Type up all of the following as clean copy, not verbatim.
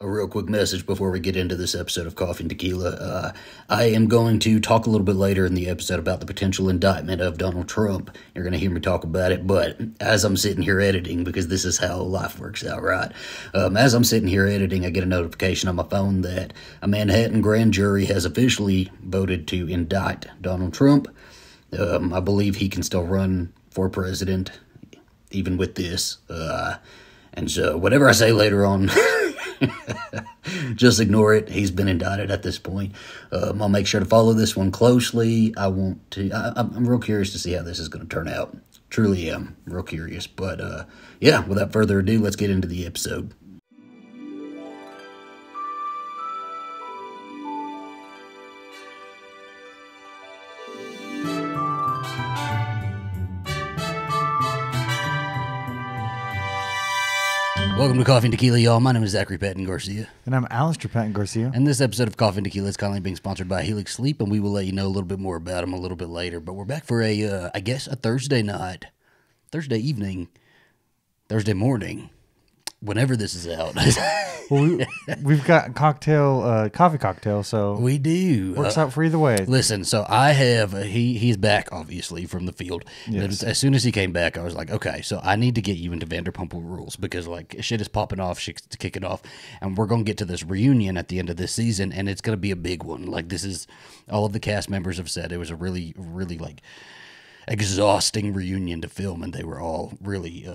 A real quick message before we get into this episode of Coffee and Tequila. I am going to talk a little bit later in the episode about the potential indictment of Donald Trump. You're going to hear me talk about it, but as I'm sitting here editing, because this is how life works out, right? As I'm sitting here editing, I get a notification on my phone that a Manhattan grand jury has officially voted to indict Donald Trump. I believe he can still run for president, even with this. And so whatever I say later on... just ignore it. He's been indicted at this point. I'll make sure to follow this one closely. I'm real curious to see how this is going to turn out. Truly am real curious. But yeah, without further ado, let's get into the episode. Welcome to Coffee and Tequila, y'all. My name is Zachary Patton Garcia. And I'm Alastair Patton Garcia. And this episode of Coffee and Tequila is kindly being sponsored by Helix Sleep, and we will let you know a little bit more about them a little bit later. But we're back for a Thursday night, Thursday evening, Thursday morning, whenever this is out. Well, we've got coffee cocktail, so we do. Works out for either way. Listen, so I have, he's back, obviously, from the field. Yes. As soon as he came back, I was like, okay, so I need to get you into Vanderpump Rules, because, like, shit is popping off, shit's kicking off, and we're going to get to this reunion at the end of this season, and it's going to be a big one. Like, this is, all of the cast members have said it was a really, really, like, exhausting reunion to film, and they were all really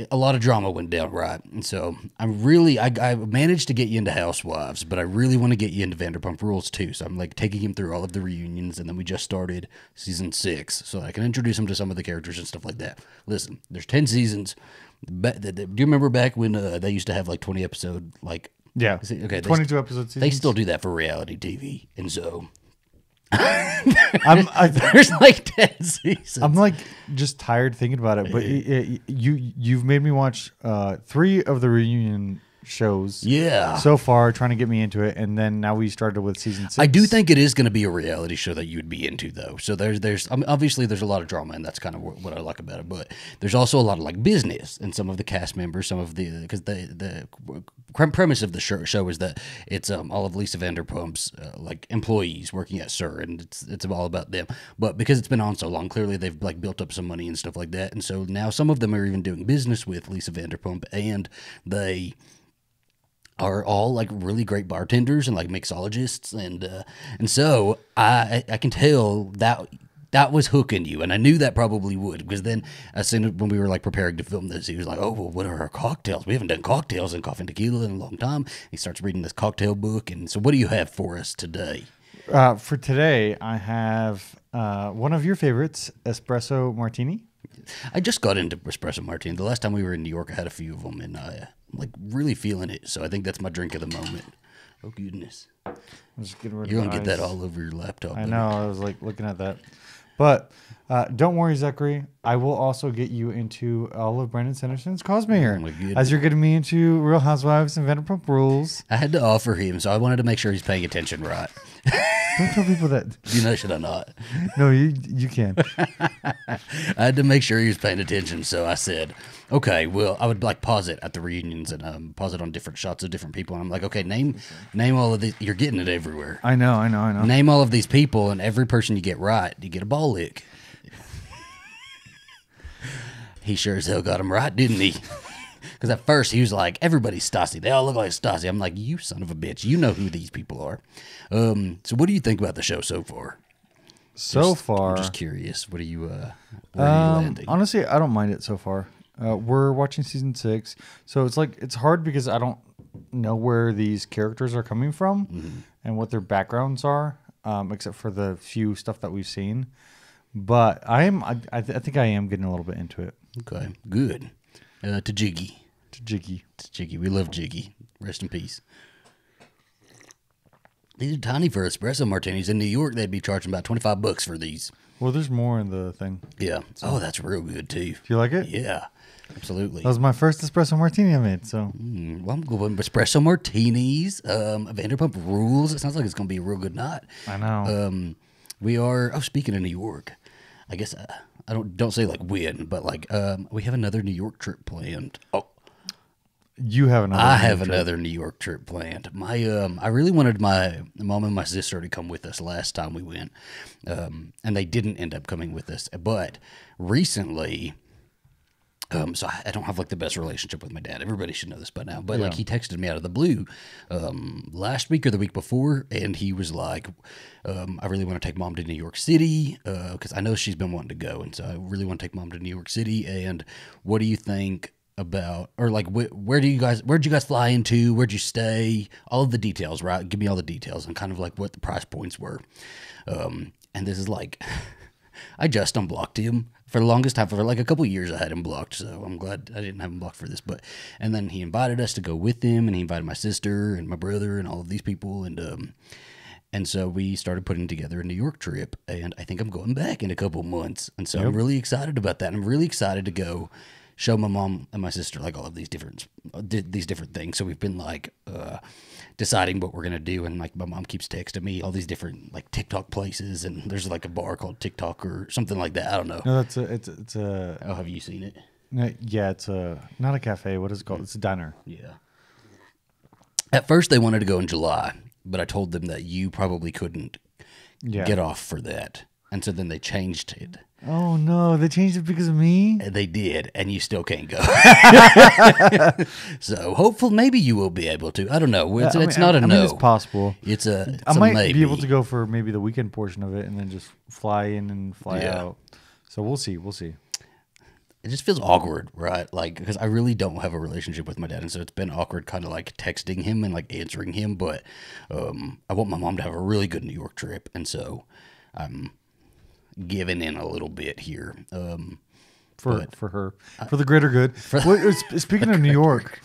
a lot of drama went down, right? And so I managed to get you into Housewives, but I really want to get you into Vanderpump Rules too. So I'm like taking him through all of the reunions, and then we just started season 6, so I can introduce him to some of the characters and stuff like that. Listen, there's 10 seasons. Do you remember back when they used to have like 20 episode, like, yeah, okay, 22 episodes. They still do that for reality TV, and so. There's like 10 seasons. I'm like just tired thinking about it, but you've made me watch 3 of the reunion shows so far, trying to get me into it, and then now we started with season 6. I do think it is going to be a reality show that you'd be into, though. So there's I mean, obviously there's a lot of drama, and that's kind of what I like about it, but there's also a lot of like business, and some of the cast members, some of the, because the premise of the show is that it's all of Lisa Vanderpump's like employees working at SUR, and it's all about them. But because it's been on so long, clearly they've like built up some money and stuff like that, and so now some of them are even doing business with Lisa Vanderpump, and they are all like really great bartenders and like mixologists, and so I can tell that was hooking you, and I knew that probably would, because then as soon as when we were like preparing to film this, he was like, oh, well, what are our cocktails? We haven't done cocktails in Coffee and Tequila in a long time. He starts reading this cocktail book, and so what do you have for us today? For today, I have one of your favorites, espresso martini. I just got into espresso martini. The last time we were in New York, I had a few of them, and I'm like really feeling it. So I think that's my drink of the moment. Oh goodness! I'm just getting rid of You're gonna get that all over your laptop. I know. I was like looking at that, but don't worry, Zachary. I will also get you into all of Brandon Sanderson's Cosmere, as you're getting me into Real Housewives and Vanderpump Rules. I had to offer him, so I wanted to make sure he's paying attention, right? Don't tell people that. You know, should I not? No, you can. I had to make sure he was paying attention, so I said, okay, well, I would like pause it at the reunions and pause it on different shots of different people. And I'm like, okay, name all of these. You're getting it everywhere. I know. Name all of these people, and every person you get right, you get a ball lick. He sure as hell got him right, didn't he? Because at first he was like, everybody's Stassi. They all look like Stassi. I'm like, you son of a bitch. You know who these people are. So what do you think about the show so far? I'm just curious. What are you, where are you landing? Honestly, I don't mind it so far. We're watching season 6. So it's like, it's hard because I don't know where these characters are coming from and what their backgrounds are, except for the few stuff that we've seen. But I think I am getting a little bit into it. Okay, good. To Jiggy. We love Jiggy. Rest in peace. These are tiny for espresso martinis. In New York, they'd be charging about $25 for these. Well, there's more in the thing. Yeah. So. Oh, that's real good, too. Do you like it? Yeah, absolutely. That was my first espresso martini I made, so. Well, I'm going with espresso martinis, Vanderpump Rules. It sounds like it's going to be a real good night. I know. We are, speaking of New York, I guess I don't say like when, but like we have another New York trip planned. Oh, You have another. I have trip. another New York trip planned. I really wanted my mom and my sister to come with us last time we went, and they didn't end up coming with us. But recently, so I don't have like the best relationship with my dad. Everybody should know this by now. But like he texted me out of the blue last week or the week before, and he was like, "I really want to take mom to New York City because I know she's been wanting to go, and so I really want to take mom to New York City. And what do you think about, or like where'd you guys fly into? Where'd you stay? All of the details, right? Give me all the details and kind of like what the price points were." And this is like, I just unblocked him. For the longest time, for like a couple years, I had him blocked, so I'm glad I didn't have him blocked for this. And then he invited us to go with him, and he invited my sister and my brother and all of these people, and so we started putting together a New York trip. And I think I'm going back in a couple months, and so I'm really excited about that. I'm really excited to go show my mom and my sister like all of these different things. So we've been like deciding what we're gonna do, and like my mom keeps texting me all these different like TikTok places, and there's like a bar called TikTok or something like that. I don't know. No, it's a. Oh, have you seen it? No, yeah, it's a not a cafe. What is it called? It's a diner. Yeah. At first, they wanted to go in July, but I told them that you probably couldn't get off for that, and so then they changed it. Oh no, they changed it because of me? They did, and you still can't go. So hopefully, maybe you will be able to. I don't know. It's not a no. It's possible. It's a I might maybe. be able to go for maybe the weekend portion of it and then just fly in and fly out. So we'll see. It just feels awkward, right? Like, because I really don't have a relationship with my dad, and so it's been awkward kind of like texting him and like answering him, but I want my mom to have a really good New York trip, and so I'm giving in a little bit here. For her. For the greater good. Speaking of New York,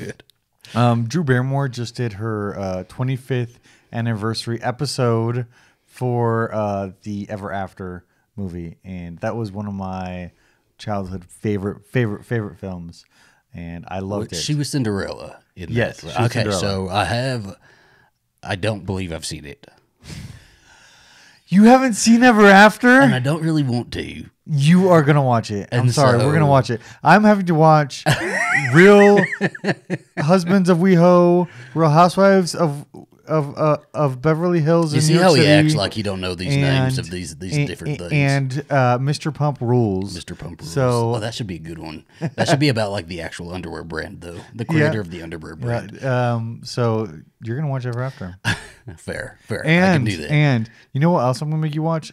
Drew Barrymore just did her 25th anniversary episode for the Ever After movie, and that was one of my childhood favorite films, and I loved it. She was Cinderella in that. She was Cinderella. So I don't believe I've seen it. You haven't seen Ever After? And I don't really want to. You are going to watch it. I'm sorry. So, we're going to watch it. I'm having to watch Real Husbands of WeHo, Real Housewives of Beverly Hills. You see New York how he City, acts like he don't know these names of these different things. And Mr. Pump Rules. Mr. Pump Rules. So, that should be a good one. That should be about like the actual underwear brand, though. The creator of the underwear brand. So you're going to watch Ever After. Fair. I And, can do that. and you know what else I'm going to make you watch?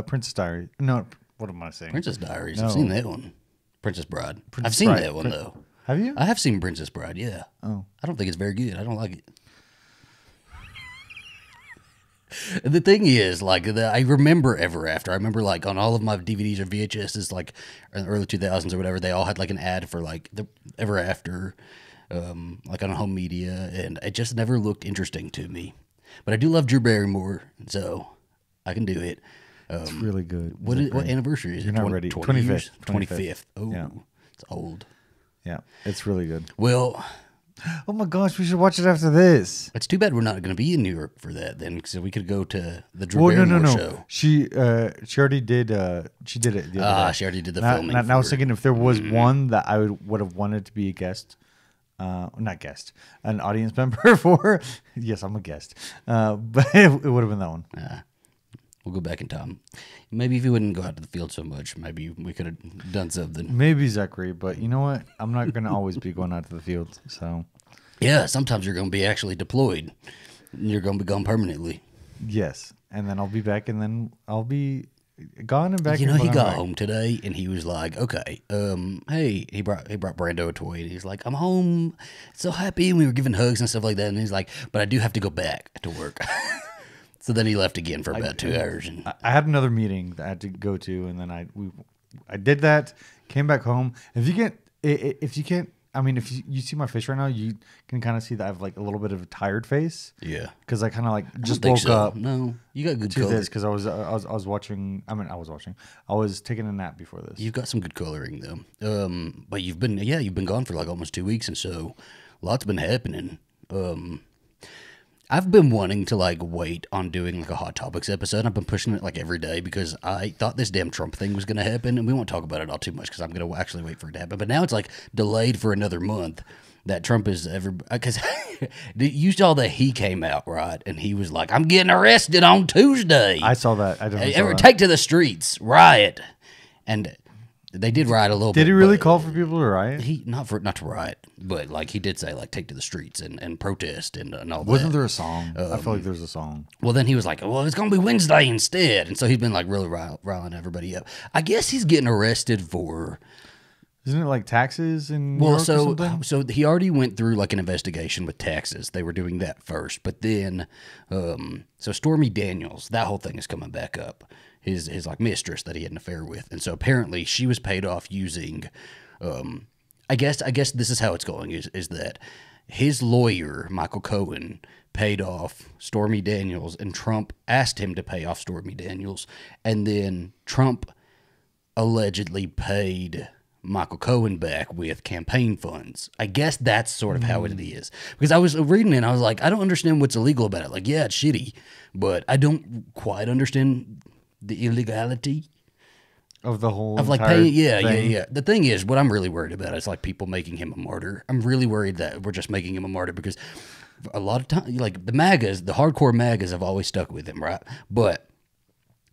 Princess Diaries. No, what am I saying? Princess Diaries. No. I've seen that one. Princess Bride. Princess I've seen Bride. that one, though. Have you? I have seen Princess Bride, yeah. Oh. I don't think it's very good. I don't like it. The thing is, like, I remember Ever After. I remember, like, on all of my DVDs or VHSs, like, in the early 2000s or whatever, they all had, like, an ad for, like, the Ever After, like, on home media, and it just never looked interesting to me. But I do love Drew Barrymore, so I can do it. It's really good. What anniversary is it? You're not ready. 25th. 25th. 25th. Oh, Yeah. It's old. Yeah, it's really good. Well, Oh my gosh, we should watch it after this. it's too bad we're not going to be in New York for that then, so we could go to the Drew Well, Barrymore no. show. She already did. She did it. The other day. She already did the Now, filming. now I was for it. thinking if there was one that I would have wanted to be a guest, not guest, an audience member for. Yes, I'm a guest, but it would have been that one. We'll go back in time. Maybe if you wouldn't go out to the field so much, maybe we could have done something. Maybe Zachary, but you know what? I'm not going to always be going out to the field. So Yeah, sometimes you're going to be actually deployed. You're going to be gone permanently. yes, and then I'll be back, and then I'll be gone and back. You know, and he gone got back. home today and he was like, "Okay, hey," he brought Brando a toy and he's like, "I'm home, so happy," and we were giving hugs and stuff like that. And he's like, "But I do have to go back to work." So then he left again for about 2 hours. And I had another meeting that I had to go to, and then I did that, came back home. If you can't, I mean, if you see my face right now, you can kind of see that I have like a little bit of a tired face. Yeah, because I kind of like I just don't woke think so. up No, you got good to color. this because I was watching. I was taking a nap before this. You've got some good coloring though. But you've been gone for like almost 2 weeks, and so lots been happening. I've been wanting to like wait on doing like a Hot Topics episode. I've been pushing it like every day because I thought this damn Trump thing was going to happen, and we won't talk about it all too much because I'm going to actually wait for it to happen. But now it's like delayed for another month, that Trump is ever, because you saw that he came out, right? And he was like, I'm getting arrested on Tuesday. I saw that. I definitely saw that. Take to the streets, riot. And they did riot a little bit. Did he really call for people to riot? He not to riot, but like he did say like take to the streets and protest and all that. Wasn't there a song? I feel like there's a song. Well, then he was like, well, it's gonna be Wednesday instead, and so he's been like really riling everybody up. I guess he's getting arrested for. Isn't it like taxes and New York or something? So he already went through like an investigation with taxes. They were doing that first, but then so Stormy Daniels, that whole thing is coming back up. His like mistress that he had an affair with, and so apparently she was paid off using. I guess this is how it's going is that his lawyer Michael Cohen paid off Stormy Daniels, and Trump asked him to pay off Stormy Daniels, and then Trump allegedly paid Michael Cohen back with campaign funds. I guess that's sort of how it is. Because I was reading it and I was like, I don't understand what's illegal about it. Like, yeah, it's shitty, but I don't quite understand the illegality of the whole of like entire paying. thing. Yeah. The thing is, what I'm really worried about is like people making him a martyr. I'm really worried that we're just making him a martyr because a lot of time, like the MAGAs, the hardcore MAGAs have always stuck with him, right? But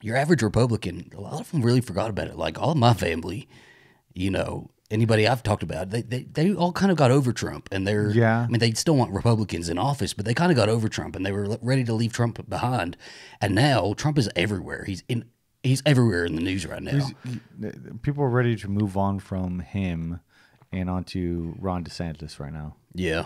your average Republican, a lot of them really forgot about it. Like all of my family, you know, anybody I've talked about, they all kind of got over Trump, and I mean, they still want Republicans in office, but they kind of got over Trump, and they were ready to leave Trump behind. And now Trump is everywhere. He's everywhere in the news right now. People are ready to move on from him and onto Ron DeSantis right now. Yeah.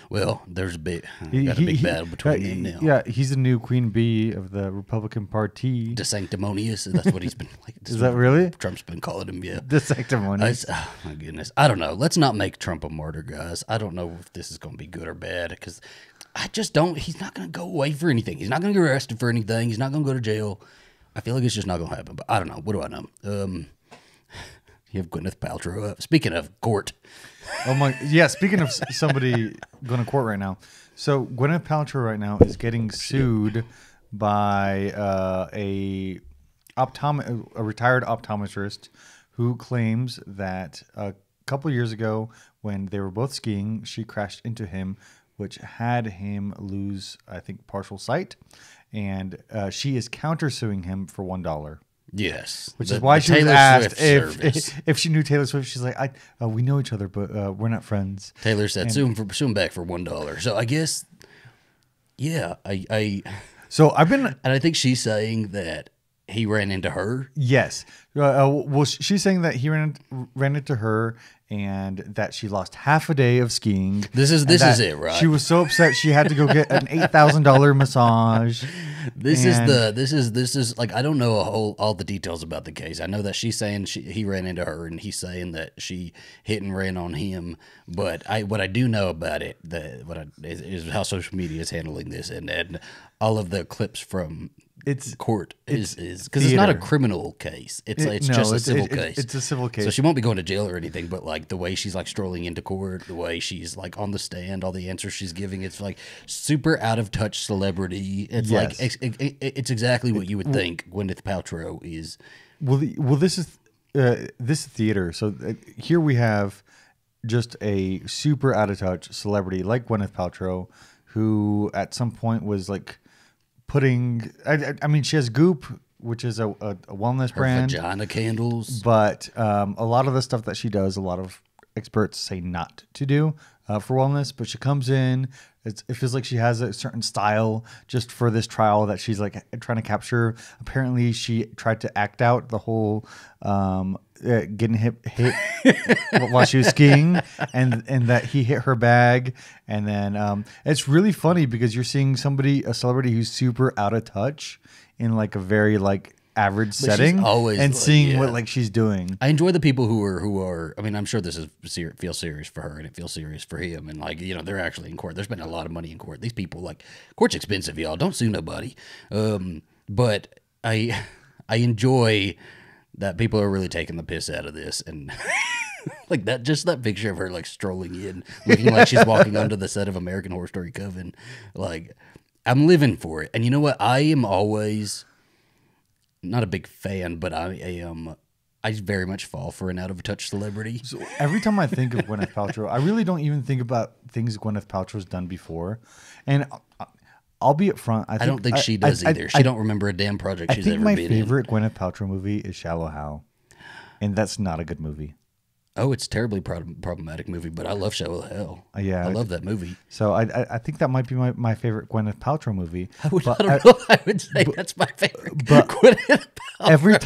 Well, there's a big battle between them now. Yeah, he's the new queen bee of the Republican Party. DeSanctimonious, that's what he's been like. Is that really? Trump's been calling him, yeah. DeSanctimonious. Oh, my goodness. I don't know. Let's not make Trump a martyr, guys. I don't know if this is going to be good or bad because I just don't. He's not going to go away for anything. He's not going to get arrested for anything. He's not going to go to jail. I feel like it's just not going to happen, but I don't know. What do I know? You have Gwyneth Paltrow up. Speaking of court. Oh my, yeah. Speaking of somebody going to court right now, so Gwyneth Paltrow right now is getting sued by a retired optometrist who claims that a couple years ago, when they were both skiing, she crashed into him, which had him lose, I think, partial sight, and she is countersuing him for $1. Yes, which is why she was asked if she knew Taylor Swift. She's like, we know each other, but we're not friends. Taylor said, sue him back for $1. So I guess, yeah, So I've been, and I think she's saying that he ran into her. Yes. Well, she's saying that he ran into her and that she lost half a day of skiing. This is it, right? She was so upset she had to go get an $8,000 massage. This is like, I don't know all the details about the case. I know that she's saying he ran into her, and he's saying that she hit and ran on him. But what I do know about it, is how social media is handling this, and all of the clips from court is because it's not a criminal case. It's just a civil case. It's a civil case. So she won't be going to jail or anything, but like the way she's like strolling into court, the way she's like on the stand, all the answers she's giving, it's like super out of touch celebrity. It's like it's exactly what you would think Gwyneth Paltrow is. Well, this is theater. So here we have just a super out of touch celebrity like Gwyneth Paltrow, who at some point was like putting, I mean, she has Goop, which is a wellness brand. Vagina candles. But a lot of the stuff that she does, a lot of experts say not to do for wellness. But she comes in, it feels like she has a certain style just for this trial that she's like trying to capture. Apparently, she tried to act out the whole getting hit while she was skiing, and that he hit her bag. And then it's really funny because you're seeing a celebrity who's super out of touch in like a very like average setting, and seeing what like she's doing. I enjoy the people who are. I mean, I'm sure this feels serious for her, and it feels serious for him, and like, you know, they're actually in court. They're spending a lot of money in court. These people, like, court's expensive, y'all. Don't sue nobody. But I enjoy that people are really taking the piss out of this, and like that picture of her like strolling in, looking like she's walking onto the set of American Horror Story Coven. Like, I'm living for it. And you know what? I am always not a big fan, but I am I very much fall for an out of touch celebrity. So every time I think of Gwyneth Paltrow, I really don't even think about things Gwyneth Paltrow's done before. And I'll be upfront. I don't think she does either. She don't remember a damn project she's ever been in. I think my favorite Gwyneth Paltrow movie is Shallow Hal, and that's not a good movie. Oh, it's a terribly problematic movie, but I love Shallow Hal. Yeah, I love that movie. So I think that might be my favorite Gwyneth Paltrow movie. I don't know. I would say that's my favorite. But Gwyneth Paltrow every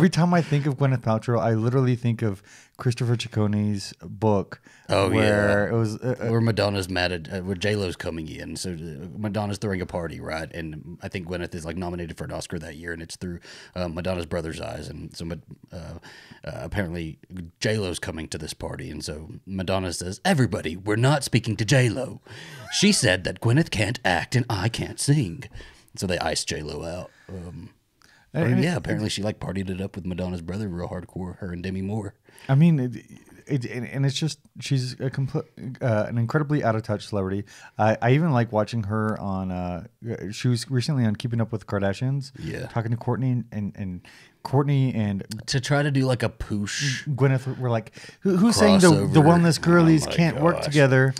time I think of Gwyneth Paltrow, I literally think of Christopher Ciccone's book. Oh, where it was where Madonna's mad at where J-Lo's coming in. So Madonna's throwing a party, right? And I think Gwyneth is like nominated for an Oscar that year, and it's through Madonna's brother's eyes. And so apparently J-Lo's coming to this party, and so Madonna says, "Everybody, we're not speaking to J-Lo. She said that Gwyneth can't act and I can't sing." So they iced J-Lo out. Apparently she like partied it up with Madonna's brother real hardcore, her and Demi Moore. I mean, and it's just she's an incredibly out of touch celebrity. I even like watching her on. She was recently on Keeping Up with the Kardashians. Yeah, talking to Courtney and Courtney and to try to do like a poosh. Gwyneth were like, who's saying the wellness girlies can't work together?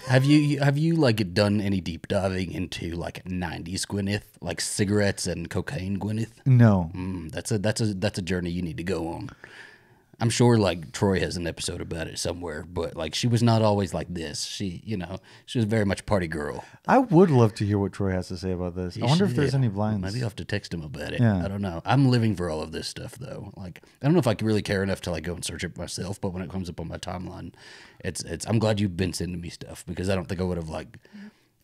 Have you like done any deep diving into like 90s Gwyneth, like cigarettes and cocaine Gwyneth? No. That's a journey you need to go on. I'm sure like Troy has an episode about it somewhere, but like she was not always like this. She was very much party girl. I would love to hear what Troy has to say about this. I wonder if there's any blinds. Maybe I'll have to text him about it. Yeah. I don't know. I'm living for all of this stuff though. Like I don't know if I really care enough to like go and search it myself, but when it comes up on my timeline, it's I'm glad you've been sending me stuff because I don't think I would have like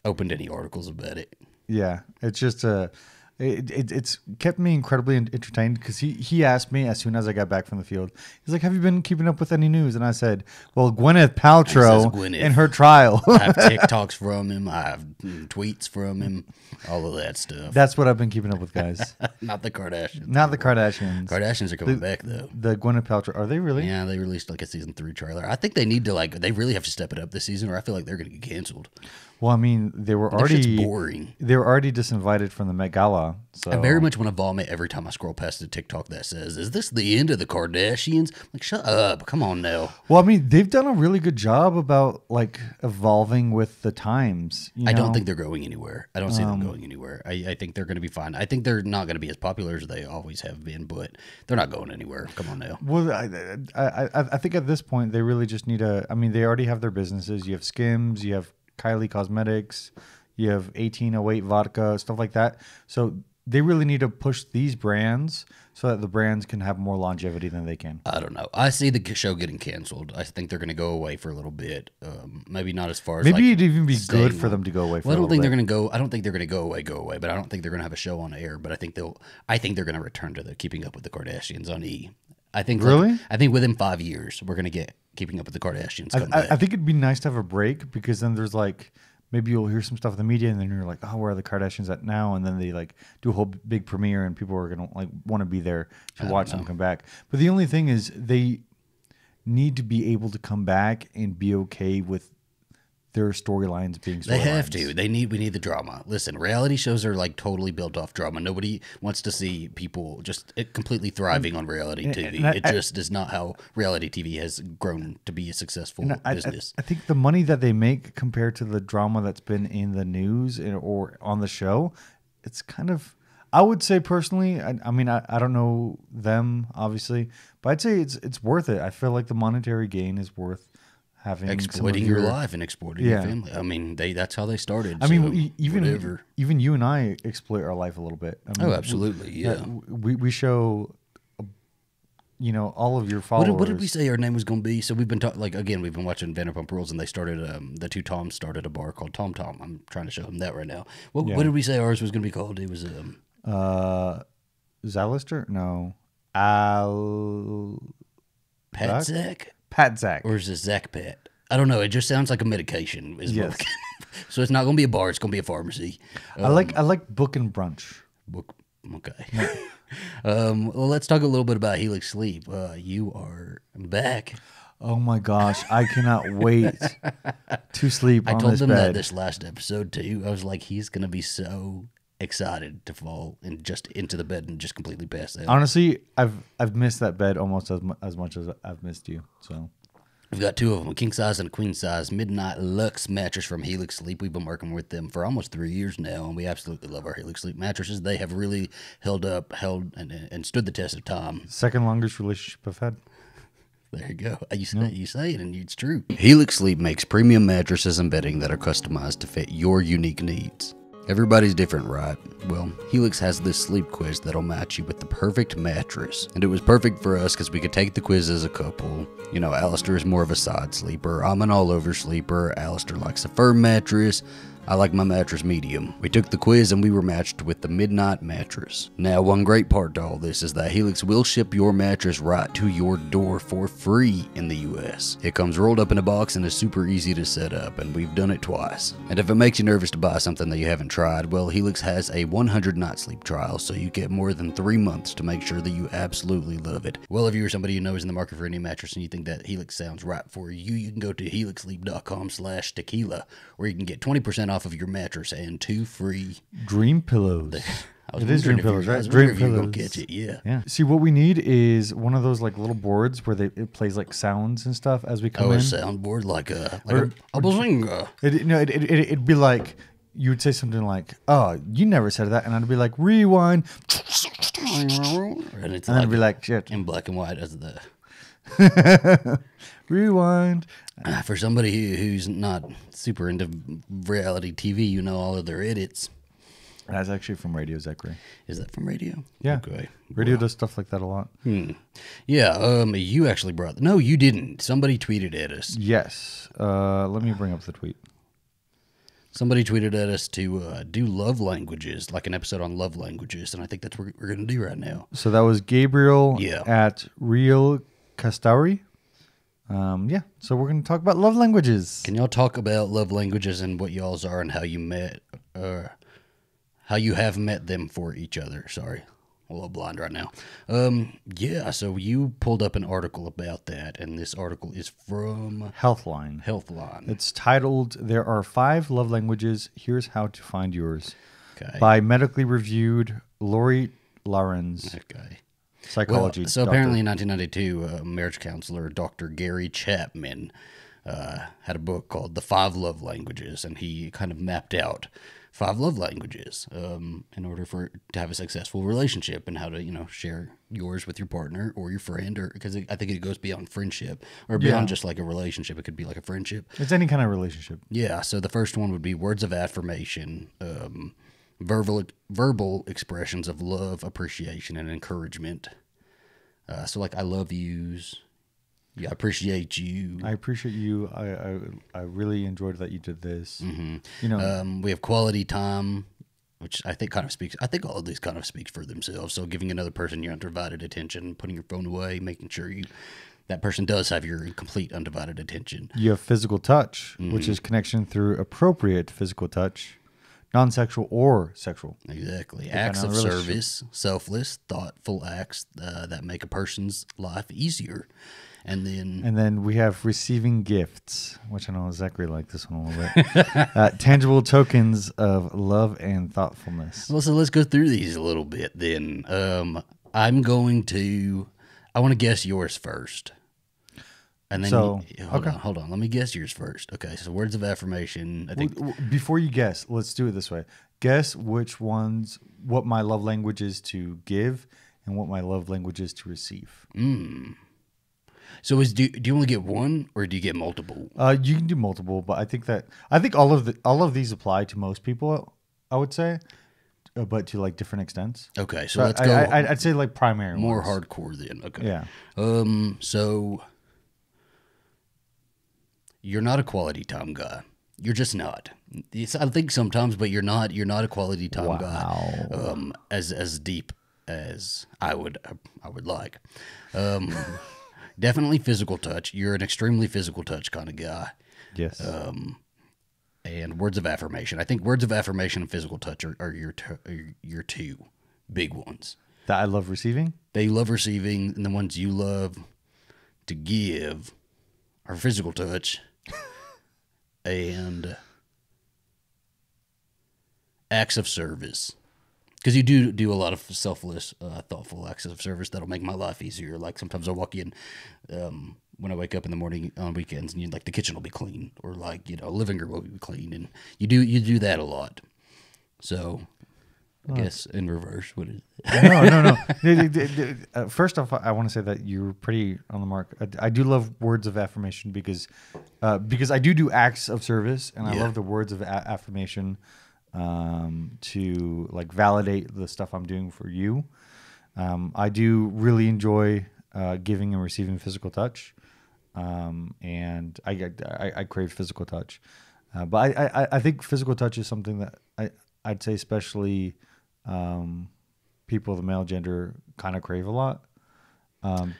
opened any articles about it. Yeah, it's just it's kept me incredibly entertained because he asked me as soon as I got back from the field. He's like, "Have you been keeping up with any news?" And I said, "Well, Gwyneth Paltrow in her trial." I have TikToks from him. I have tweets from him. All of that stuff. That's what I've been keeping up with, guys. Not the Kardashians. Not the Kardashians. Kardashians are coming back though. The Gwyneth Paltrow, are they really? Yeah, they released like a season 3 trailer. I think they need to they really have to step it up this season, or I feel like they're going to get canceled. Well, I mean, they were already boring. They were already disinvited from the Met Gala. So I very much want to vomit every time I scroll past a TikTok that says, "Is this the end of the Kardashians?" I'm like, shut up! Come on now. Well, I mean, they've done a really good job about like evolving with the times. I don't think they're going anywhere. I don't see them going anywhere. I think they're going to be fine. I think they're not going to be as popular as they always have been, but they're not going anywhere. Come on now. Well, I think at this point they really just need a. I mean, they already have their businesses. You have Skims. You have Kylie Cosmetics, you have 1808 vodka, stuff like that. So they really need to push these brands so that the brands can have more longevity than they can. I don't know. I see the show getting canceled. I think they're going to go away for a little bit. Maybe not as far as maybe it'd even be good for them to go away. I don't think they're going to go. I don't think they're going to go away. But I don't think they're going to have a show on air. But I think they're going to return to the Keeping Up with the Kardashians on E. I think really. I think within 5 years we're going to get Keeping Up with the Kardashians. I think it'd be nice to have a break because then there's like maybe you'll hear some stuff in the media and then you're like, oh, where are the Kardashians at now? And then they like do a whole big premiere and people are gonna like want to be there to watch them come back. But the only thing is they need to be able to come back and be okay with their storylines being storylines. They have to. We need the drama. Listen, reality shows are like totally built off drama. Nobody wants to see people just completely thriving on reality TV. It just is not how reality TV has grown to be a successful business. I think the money that they make compared to the drama that's been in the news or on the show, it's kind of, I would say personally, I mean, I don't know them obviously, but I'd say it's worth it. I feel like the monetary gain is worth having exploiting your life and exploiting your family. I mean, that's how they started. I mean, even you and I exploit our life a little bit. I mean, absolutely, we show, all of your followers. What did we say our name was going to be? So we've been we've been watching Vanderpump Rules, and they started the two Toms started a bar called Tom Tom. I'm trying to show him that right now. What did we say ours was going to be called? It was Alastair? No, Pat Zach. Pat Zach. Or is it Zach Pat? I don't know. It just sounds like a medication. So it's not going to be a bar. It's going to be a pharmacy. I like book and brunch. Book. Okay. Well, let's talk a little bit about Helix Sleep. You are back. Oh my gosh. I cannot wait to sleep on this bed. I told them that this last episode too. I was like, he's going to be so excited to fall and just into the bed and just completely pass out. Honestly, I've missed that bed almost as much as I've missed you. So We've got two of them, a king size and a queen size Midnight Luxe mattress from Helix Sleep. We've been working with them for almost 3 years now, and we absolutely love our Helix Sleep mattresses. They have really held and stood the test of time. second longest relationship I've had. There you go. You say it, and it's true. Helix Sleep makes premium mattresses and bedding that are customized to fit your unique needs. Everybody's different, right? Well, Helix has this sleep quiz that'll match you with the perfect mattress. And it was perfect for us because we could take the quiz as a couple. You know, Alastair is more of a side sleeper. I'm an all-over sleeper. Alastair likes a firm mattress. I like my mattress medium. We took the quiz and we were matched with the Midnight mattress. Now, one great part to all this is that Helix will ship your mattress right to your door for free in the US. It comes rolled up in a box and is super easy to set up, and we've done it twice. And if it makes you nervous to buy something that you haven't tried, well, Helix has a 100-night sleep trial, so you get more than 3 months to make sure that you absolutely love it. Well, if you're somebody who knows in the market for any mattress and you think that Helix sounds right for you, you can go to helixsleep.com/tequila, where you can get 20% off of your mattress and 2 free Dream pillows. It is Dream Pillows, right? Dream Pillows. Catch it, yeah. Yeah. See, what we need is one of those like little boards where it plays like sounds and stuff as we come in. A soundboard like a bazinga. It'd be like you would say something like, "Oh, you never said that," and I'd be like, "Rewind," and it's and I'd be like, "Shit," in black and white as the rewind. For somebody who's not super into reality TV, you know all of their edits. That's actually from Radio Zachary. Is that from radio? Yeah. Okay. Radio does stuff like that a lot. Yeah. You actually brought. No, you didn't. Somebody tweeted at us. Yes. Let me bring up the tweet. Somebody tweeted at us to do love languages, like an episode on love languages, and I think that's what we're going to do right now. So that was Gabriel Yeah. at Real Castauri. So we're going to talk about love languages. Can y'all talk about love languages and what y'all's are and how you met, how you have met them for each other? Sorry, I'm a little blind right now. So you pulled up an article about that, and this article is from Healthline. It's titled, "There Are 5 Love Languages. Here's How to Find Yours." Okay. By medically reviewed Lori Lawrence. Okay. Psychology. So apparently in 1992, a marriage counselor, Dr. Gary Chapman, had a book called The 5 Love Languages, and he kind of mapped out 5 love languages in order to have a successful relationship, and how to, share yours with your partner or your friend, or because I think it goes beyond friendship or beyond just like a relationship. It could be like a friendship. It's any kind of relationship. Yeah. So the first one would be words of affirmation, verbal expressions of love, appreciation, and encouragement. So like I love yous. Yeah, I appreciate you. I appreciate you. I really enjoyed that you did this. Mm-hmm. We have quality time, which I think all of these kind of speaks for themselves. So giving another person your undivided attention, putting your phone away, making sure that person does have your complete undivided attention. You have physical touch, which is connection through appropriate physical touch, non-sexual or sexual. Exactly. Acts of service, selfless, thoughtful acts that make a person's life easier. And then we have receiving gifts, which I know Zachary liked this one a little bit. Tangible tokens of love and thoughtfulness. Well, so let's go through these a little bit then. I want to guess yours first. And then hold on. Let me guess yours first. Okay, so words of affirmation. I think before you guess, let's do it this way. Guess what my love language is to give and what my love language is to receive. So do you only get one, or do you get multiple? You can do multiple, but I think all of these apply to most people, I would say, but to like different extents. Okay, so let's go. I'd say like primary more ones. hardcore then. Okay. Yeah. So you're not a quality time guy. You're just not. I think sometimes, but you're not a quality time guy. As deep as I would like. Definitely physical touch. You're an extremely physical touch kind of guy. Yes. And words of affirmation. I think words of affirmation and physical touch are your two big ones. That I love receiving? They love receiving, and the ones you love to give are physical touch and acts of service. Because you do a lot of selfless, thoughtful acts of service that'll make my life easier. Like sometimes I'll walk in when I wake up in the morning on weekends, and like the kitchen will be clean, or like living room will be clean, and you do that a lot. So I guess in reverse, what is No. First off, I want to say that you're pretty on the mark. I do love words of affirmation because I do acts of service, and I love the words of affirmation to like validate the stuff I'm doing for you. I do really enjoy giving and receiving physical touch, and I crave physical touch. But I think physical touch is something that I'd say especially people of the male gender kind of crave a lot,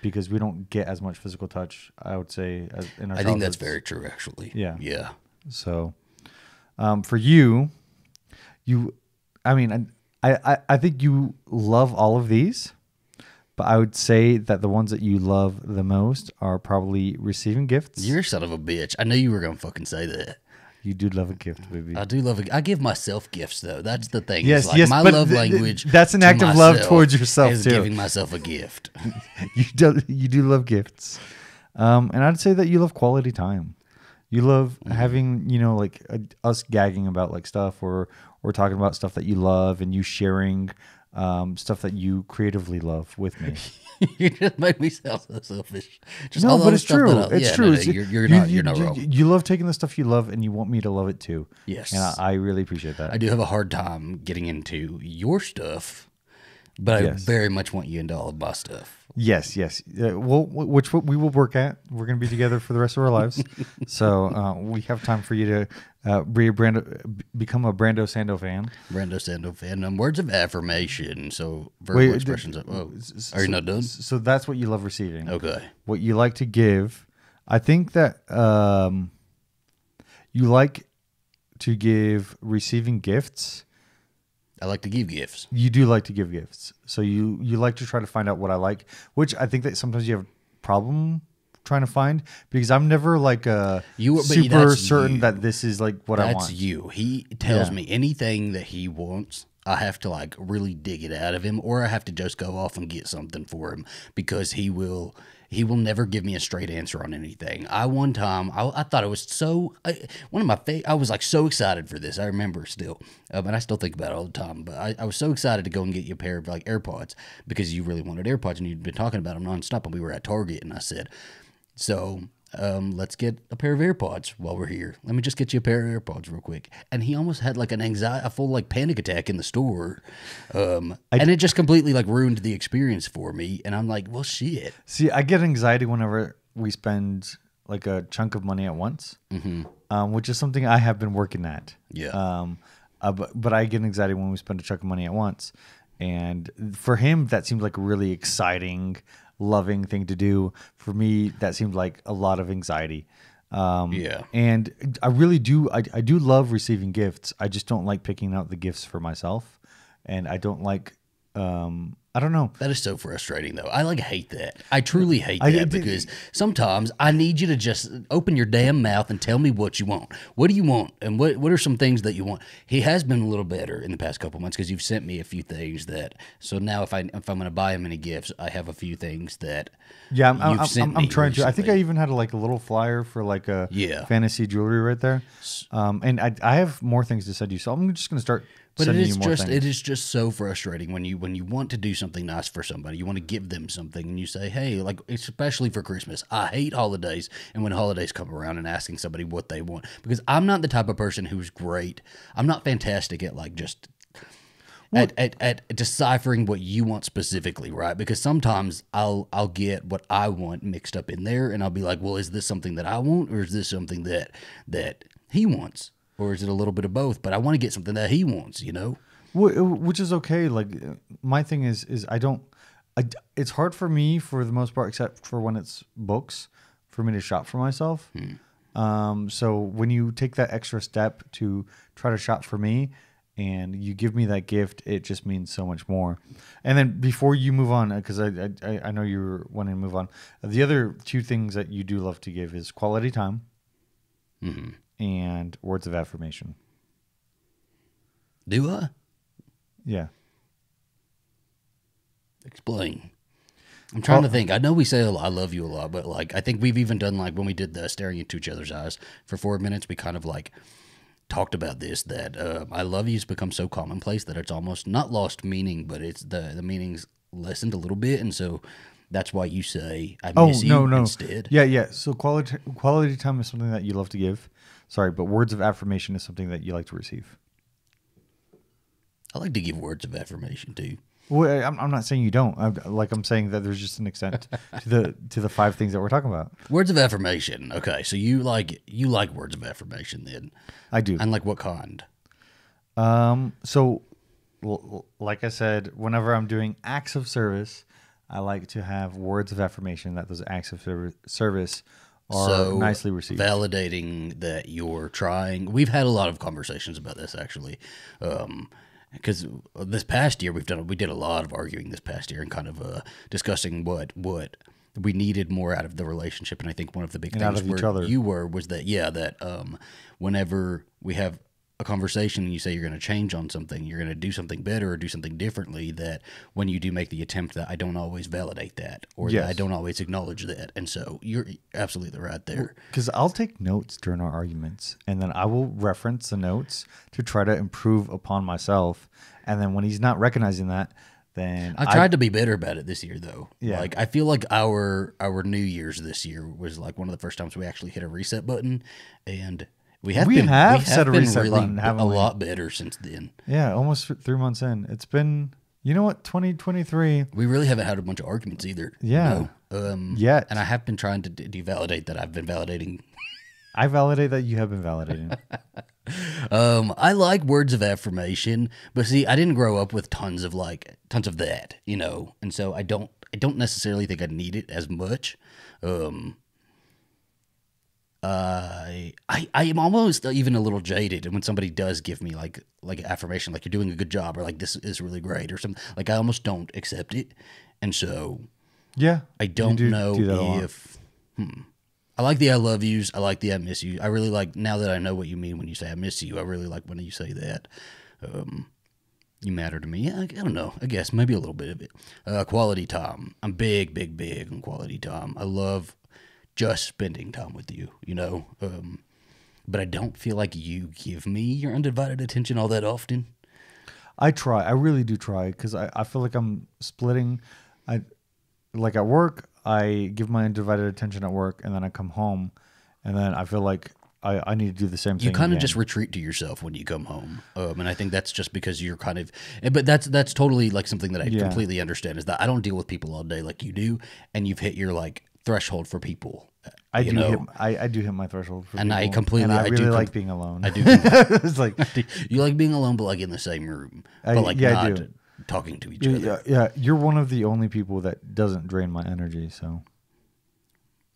because we don't get as much physical touch, I would say, as in our I think that's childhoods. very true, actually. Yeah. Yeah. So for you, I mean, I think you love all of these, but I would say that the ones that you love the most are probably receiving gifts. You're a son of a bitch. I knew you were going to fucking say that. You do love a gift, baby. I do love it. I give myself gifts, though. That's the thing. Yes, It's like yes, my but love language. that's an to act of love myself towards yourself, is too. giving myself a gift. You do love gifts, and I'd say that you love quality time. You love having like us gagging about like stuff, or talking about stuff that you love, and you sharing stuff that you creatively love with me. You just make me sound so selfish. Just No, all but the it's stuff true. that It's yeah, true. no, It's- you're not wrong. You love taking the stuff you love, and you want me to love it too. Yes. And I really appreciate that. I do have a hard time getting into your stuff, but I Yes. very much want you into all of my stuff. Yes. Well, which we will work at. We're going to be together for the rest of our lives, so we have time for you to become a Brando Sando fan. Brando Sando fan. Words of affirmation. So verbal expressions. Are you not done? So that's what you love receiving. Okay. What you like to give. I think that you like to give receiving gifts. I like to give gifts. You do like to give gifts. So you like to try to find out what I like, which I think that sometimes you have a problem trying to find, because I'm never like super certain that this is like what I want. That's you. He tells me anything that he wants, I have to like really dig it out of him, or I have to just go off and get something for him, because he will never give me a straight answer on anything. One time, I thought it was so, I was like so excited for this. I remember still, and I still think about it all the time, but I was so excited to go and get you a pair of like AirPods, because you really wanted AirPods and you'd been talking about them nonstop, and we were at Target, and I said, so let's get a pair of AirPods while we're here. Let me just get you a pair of AirPods real quick. And he almost had like a full like panic attack in the store. And it just completely like ruined the experience for me. And I'm like, well, shit. See, I get anxiety whenever we spend like a chunk of money at once, which is something I have been working at. Yeah. But I get anxiety when we spend a chunk of money at once. And for him, that seemed like a really exciting, loving thing to do. For me, that seemed like a lot of anxiety. Yeah. And I really do. I do love receiving gifts. I just don't like picking out the gifts for myself. And I don't like, I don't know. That is so frustrating, though. I like hate that. I truly hate that, because sometimes I need you to just open your damn mouth and tell me what you want. What do you want? And what are some things that you want? He has been a little better in the past couple months, because you've sent me a few things that. So now if I'm going to buy him any gifts, I have a few things that. Yeah, I'm trying to. I think I even had like a little flyer for like a fantasy jewelry right there. And I have more things to send you, so I'm just going to start. But it is just so frustrating when you want to do something nice for somebody, you want to give them something, and you say, hey, like, especially for Christmas, I hate holidays, and when holidays come around and asking somebody what they want, because I'm not the type of person who's great. I'm not fantastic at like just at deciphering what you want specifically, right? Because sometimes I'll get what I want mixed up in there, and I'll be like, well, is this something that I want, or is this something that he wants? Or is it a little bit of both? But I want to get something that he wants, Which is okay. Like my thing is it's hard for me for the most part, except for when it's books, for me to shop for myself. So when you take that extra step to try to shop for me, and you give me that gift, it just means so much more. And then before you move on, because I know you're wanting to move on, the other two things that you do love to give is quality time. And words of affirmation. Do I? Yeah. Explain. I'm trying to think. I know we say I love you a lot, but like I think we've even done like when we did the staring into each other's eyes for 4 minutes, we kind of like talked about this that I love you's become so commonplace that it's almost not lost meaning, but it's the meaning's lessened a little bit, and so that's why you say I miss you instead. Yeah. So quality time is something that you love to give. Sorry, but words of affirmation is something that you like to receive. I like to give words of affirmation too. Well, I'm not saying you don't. I'm saying that there's just an extent to the 5 things that we're talking about. Words of affirmation. Okay, so you like words of affirmation then? I do. And like what kind? So, like I said, whenever I'm doing acts of service, I like to have words of affirmation that those acts of service are nicely received. Validating that you're trying. We've had a lot of conversations about this actually. Because this past year we did a lot of arguing this past year and kind of discussing what we needed more out of the relationship, and I think one of the big things was that whenever we have a conversation and you say you're going to change on something, you're going to do something better or do something differently, that when you do make the attempt, that I don't always validate that or that I don't always acknowledge that, and so you're absolutely right there. Because I'll take notes during our arguments, and then I will reference the notes to try to improve upon myself, and then when he's not recognizing that, then I tried to be better about it this year, though. Yeah. Like I feel like our New Year's this year was like one of the first times we actually hit a reset button, and we have set a reset button, haven't we? A lot better since then. Yeah, almost 3 months in. It's been, 2023. We really haven't had a bunch of arguments either. Yeah. Yet. And I have been trying to devalidate that I've been validating. I validate that you have been validating. I like words of affirmation, but see, I didn't grow up with tons of that, and so I don't necessarily think I need it as much. I am almost even a little jaded, and when somebody does give me like affirmation, like you're doing a good job, or like this is really great, or something, like I almost don't accept it, and so I don't know if I like the I love yous, I like the I miss you. I really like, now that I know what you mean when you say I miss you, I really like when you say that. You matter to me. Yeah, I don't know. I guess maybe a little bit of it. Quality time. I'm big on quality time. I love just spending time with you, but I don't feel like you give me your undivided attention all that often. I try. I really do try, because I feel like I'm splitting. Like at work, I give my undivided attention at work, and then I come home, and then I feel like I need to do the same thing. You kind of just retreat to yourself when you come home, and I think that's just because you're kind of. But that's totally like something that I completely understand, is that I don't deal with people all day like you do, and you've hit your like threshold for people. I do hit my threshold for people. I really like being alone. I do. It's like you like being alone, but like in the same room, but like not talking to each other. Yeah, you're one of the only people that doesn't drain my energy. So,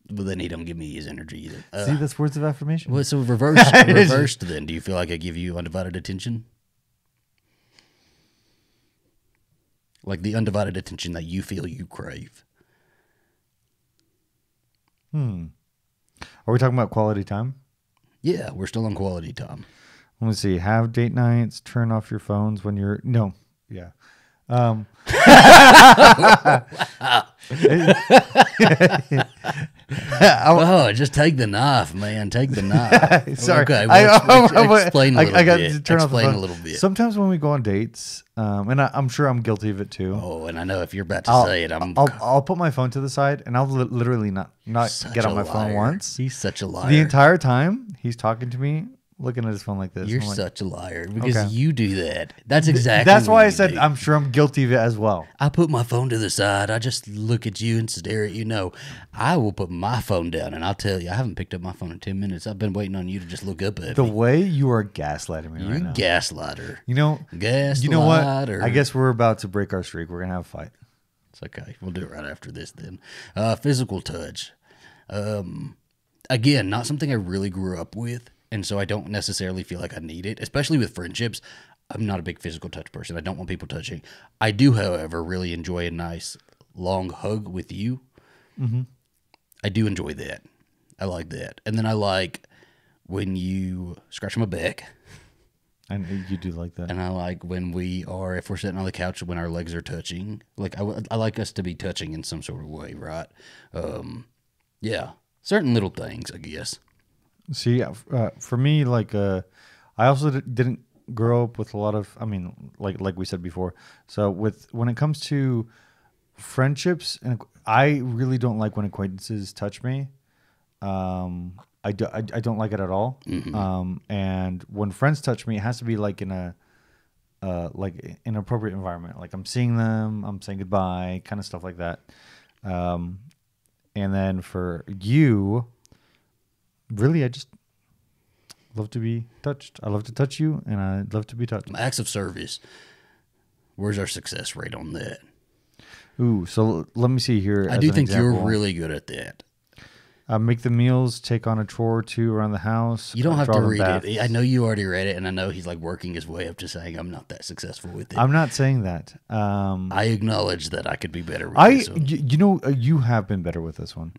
but then he don't give me his energy either. See, that's words of affirmation. Well, so reversed. Then, do you feel like I give you undivided attention? Like the undivided attention that you feel you crave. Are we talking about quality time? Yeah, we're still on quality time. Let me see. Have date nights. Turn off your phones when you're... No. Yeah. Just take the knife, man. Take the knife. Sorry. Okay. Explain a little bit. I got to turn off the phone. A little bit. Sometimes when we go on dates, and I'm sure I'm guilty of it too. Oh, and I know if you're about to say it, I'll put my phone to the side, and I'll literally not get on my phone once. He's such a liar. The entire time he's talking to me, looking at his phone like this. You're such a liar because you do that. That's exactly. That's why I said I'm sure I'm guilty of it as well. I put my phone to the side. I just look at you and stare at you. No, I will put my phone down, and I'll tell you, I haven't picked up my phone in 10 minutes. I've been waiting on you to just look up at me. The way you are gaslighting me right now. Gaslighter. Gaslighter. You know what? I guess we're about to break our streak. We're gonna have a fight. It's okay. We'll do it right after this then. Physical touch. Again, not something I really grew up with. And so I don't necessarily feel like I need it, especially with friendships. I'm not a big physical touch person. I don't want people touching. I do, however, really enjoy a nice long hug with you. Mm-hmm. I do enjoy that. I like that. And then I like when you scratch my back. And you do like that. And I like when if we're sitting on the couch when our legs are touching. Like I like us to be touching in some sort of way, right? Yeah, certain little things, I guess. See, for me, like, I also didn't grow up with a lot of. I mean, like we said before. So when it comes to friendships, and I really don't like when acquaintances touch me. I don't like it at all. And when friends touch me, it has to be like in a like an appropriate environment. Like I'm seeing them, I'm saying goodbye, kind of stuff like that. And then for you, really, I just love to be touched. I love to touch you, and I love to be touched. Acts of service. Where's our success rate on that? Ooh, so let me see here. I do think you're really good at that. Make the meals, take on a chore or two around the house. You don't have to read it. I know you already read it, and I know he's like working his way up to saying I'm not that successful with it. I'm not saying that. I acknowledge that I could be better with this one. You know, you have been better with this one,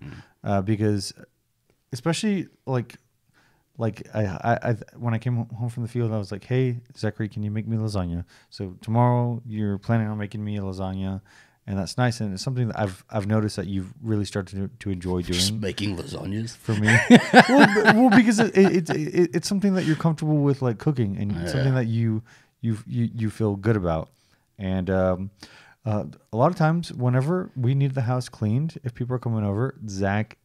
because especially like I when I came home from the field, I was like, hey, Zachary, can you make me lasagna? So tomorrow you're planning on making me a lasagna. And that's nice, and it's something that I've noticed that you've really started to enjoy doing. Just making lasagnas for me. well, because it's something that you're comfortable with, like cooking, and something that you feel good about. And a lot of times, whenever we need the house cleaned, if people are coming over, Zach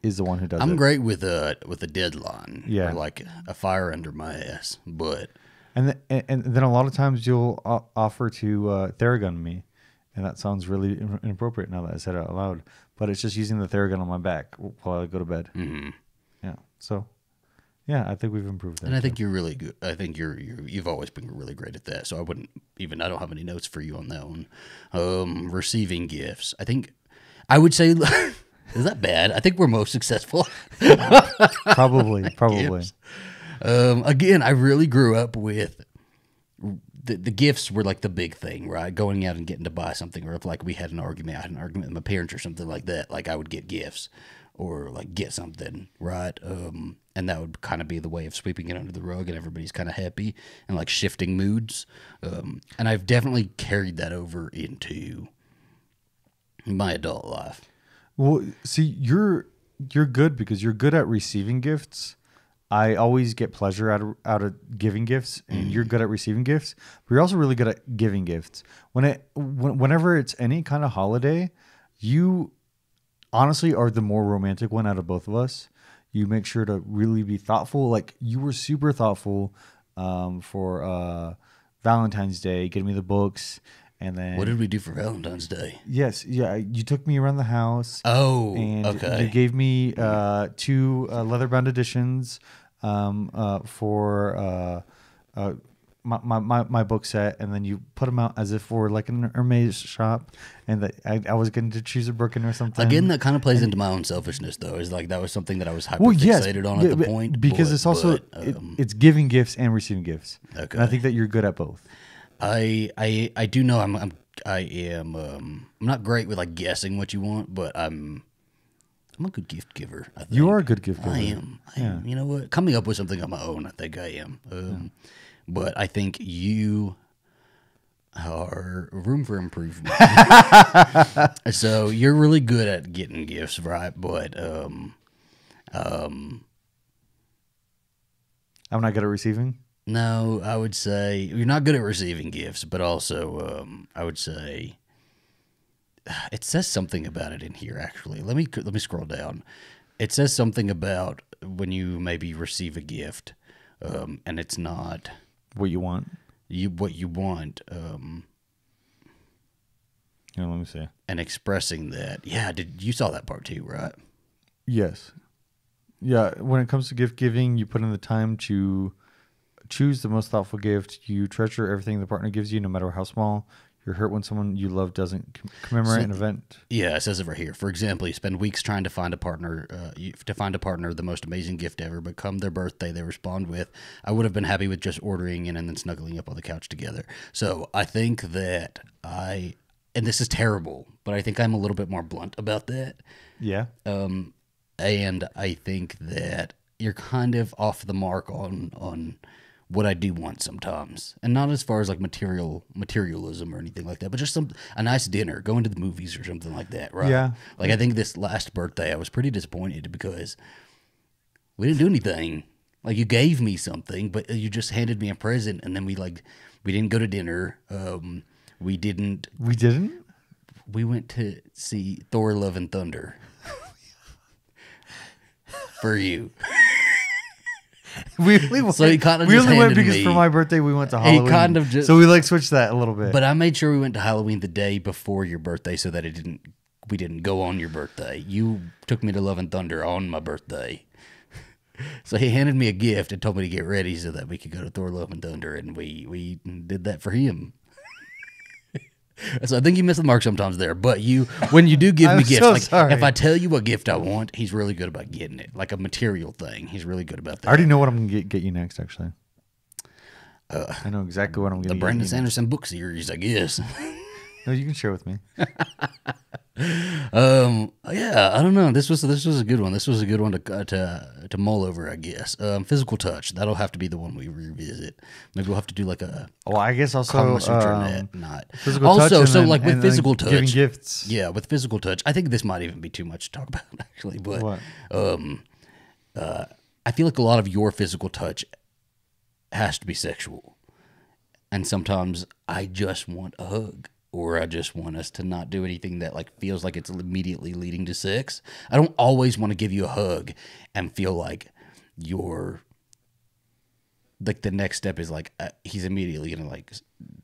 is the one who does it. I'm great with a deadline, yeah, or like a fire under my ass, but and then a lot of times you'll offer to Theragun me. And that sounds really inappropriate now that I said it out loud. But it's just using the Theragun on my back while I go to bed. Mm-hmm. Yeah. So, yeah, I think we've improved that. And I think you're really good. I think you've always been really great at that. So I don't have any notes for you on that one. Receiving gifts. I would say, is that bad? I think we're most successful. Probably. Again, I really grew up with the gifts were like the big thing, right? Going out and getting to buy something, or if like I had an argument with my parents or something like that, like I would get gifts or like get something, right? And that would kind of be the way of sweeping it under the rug, and everybody's kind of happy and like shifting moods. And I've definitely carried that over into my adult life. Well, see, you're good because you're good at receiving gifts. I always get pleasure out of giving gifts, and you're good at receiving gifts. But you're also really good at giving gifts. Whenever it's any kind of holiday, you honestly are the more romantic one out of both of us. You make sure to really be thoughtful. Like you were super thoughtful for Valentine's Day, getting me the books. And then, what did we do for Valentine's Day? Yes, yeah, you took me around the house. Oh, and okay. You gave me 2 leather-bound editions for my book set, and then you put them out as if we're like an Hermes shop, and that I was going to choose a Birkin or something. Again, that kind of plays into my own selfishness, though. Is like that was something that I was hyper fixated on at the point, because it's also it's giving gifts and receiving gifts. Okay, and I think that you're good at both. I do know I'm not great with like guessing what you want, but I'm a good gift giver. I think. You are a good gift giver. I am. You know what? Coming up with something on my own, I think I am. But I think you are room for improvement. So you're really good at getting gifts, right? But I'm not good at receiving. No, I would say you're not good at receiving gifts, but also I would say it says something about it in here. Actually, let me scroll down. It says something about when you maybe receive a gift, and it's not what you want. What you want. Yeah, let me see. And expressing that. Yeah, you saw that part too, right? Yes. Yeah. When it comes to gift giving, you put in the time to choose the most thoughtful gift. You treasure everything the partner gives you, no matter how small. You're hurt when someone you love doesn't commemorate an event. Yeah, it says it right here. For example, you spend weeks trying to find a partner, the most amazing gift ever, but come their birthday, they respond with, I would have been happy with just ordering in and then snuggling up on the couch together. So I think that and this is terrible, but I think I'm a little bit more blunt about that. Yeah. And I think that you're kind of off the mark on what I do want sometimes, and not as far as like materialism or anything like that, but just a nice dinner, going to the movies or something like that, right? Yeah. Like I think this last birthday, I was pretty disappointed because we didn't do anything. Like you gave me something, but you just handed me a present, and then we didn't go to dinner. We didn't. We didn't. We went to see Thor: Love and Thunder for you. We So he kind of we just only went handed because me. for my birthday we went to Halloween. He kind of just. So we like switched that a little bit. But I made sure we went to Halloween the day before your birthday, so that we didn't go on your birthday. You took me to Love and Thunder on my birthday. So he handed me a gift and told me to get ready so that we could go to Thor: Love and Thunder, and we did that for him. So I think you miss the mark sometimes there. But when you do give me gifts, so like sorry. if I tell you what gift I want, he's really good about getting it, like a material thing. He's really good about that. I already know what I'm gonna get you next. Actually, I know exactly what I'm gonna The get Brandon you Sanderson book series, I guess. next. No, you can share with me. Yeah, I don't know. This was a good one. This was a good one to mull over, I guess. Physical touch. That'll have to be the one we revisit. Maybe we'll have to do like a Well, I guess also Kama Sutra net, not physical touch also. and So then- like with and then physical touch, giving gifts. Yeah, with physical touch, I think this might even be too much to talk about actually. But What? I feel like a lot of your physical touch has to be sexual, and sometimes I just want a hug. Or I just want us to not do anything that like feels like it's immediately leading to sex. I don't always want to give you a hug and feel like you're like the next step is like he's immediately gonna like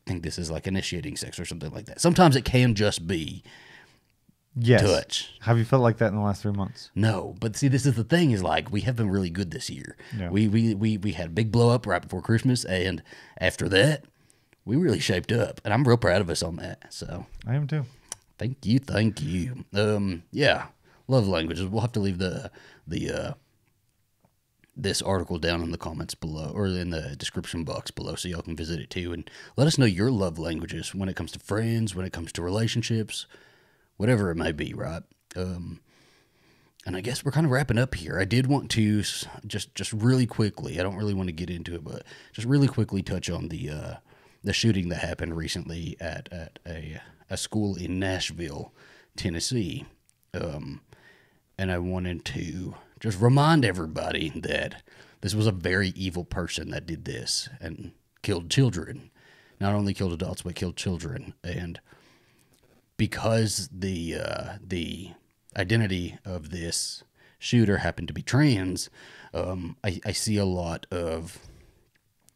think this is like initiating sex or something like that. Sometimes it can just be Yes. touch. Have you felt like that in the last 3 months? No, but see, this is the thing is like we have been really good this year. Yeah. We had a big blow up right before Christmas, and after that, we really shaped up, and I'm real proud of us on that. So I am too. thank you. Yeah, love languages. We'll have to leave the this article down in the comments below or in the description box below, so y'all can visit it too and let us know your love languages when it comes to friends, when it comes to relationships, whatever it may be. Right. And I guess we're kind of wrapping up here. I did want to just really quickly. I don't really want to get into it, but just really quickly touch on the shooting that happened recently at a school in Nashville, Tennessee. And I wanted to just remind everybody that this was a very evil person that did this and killed children. Not only killed adults, but killed children. And because the identity of this shooter happened to be trans, I see a lot of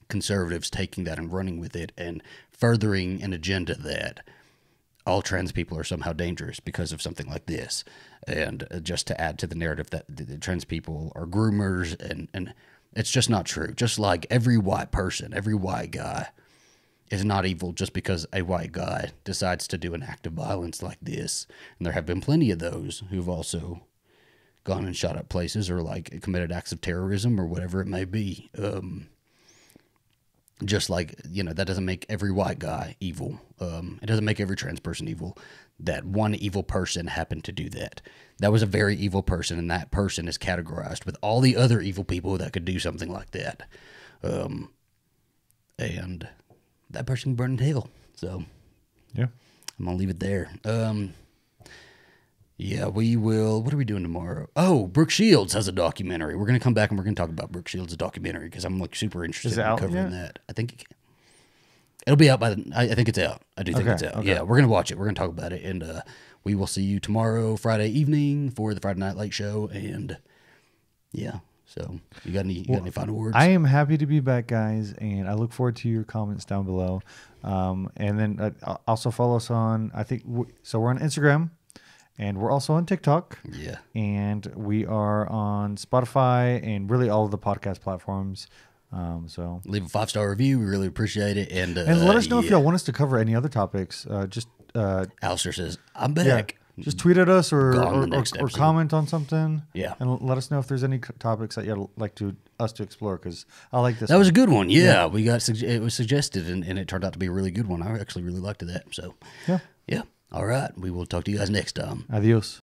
conservatives taking that and running with it and furthering an agenda that all trans people are somehow dangerous because of something like this. And just to add to the narrative that the trans people are groomers, and it's just not true. Just like every white person, every white guy is not evil just because a white guy decides to do an act of violence like this. And there have been plenty of those who've also gone and shot up places or like committed acts of terrorism or whatever it may be. Just like, that doesn't make every white guy evil. It doesn't make every trans person evil. That one evil person happened to do that. That was a very evil person, and that person is categorized with all the other evil people that could do something like that. And that person burned in hell. So, Yeah. I'm going to leave it there. Yeah, we will. What are we doing tomorrow? Oh, Brooke Shields has a documentary. We're going to come back and we're going to talk about Brooke Shields' documentary because I'm like super interested Is it in out covering yet? that. I think it'll be out by I think it's out. I do think Okay, it's out. okay. Yeah, we're going to watch it. We're going to talk about it. And we will see you tomorrow, Friday evening for the Friday Night Late Show. And yeah, so you got any final words? I am happy to be back, guys, and I look forward to your comments down below. And then also follow us on, so we're on Instagram, and we're also on TikTok. Yeah. And we are on Spotify and really all of the podcast platforms. So Leave a 5-star review. We really appreciate it. And let us know if y'all want us to cover any other topics. Alastair says, I'm Yeah, back. just tweet at us or Gone the next episode. comment on something. Yeah. And let us know if there's any topics that you'd like us to explore, because I like this. That was a good one. Yeah, we got it was suggested, and it turned out to be a really good one. I actually really liked that. So, Yeah. yeah. All right. We will talk to you guys next time. Adios.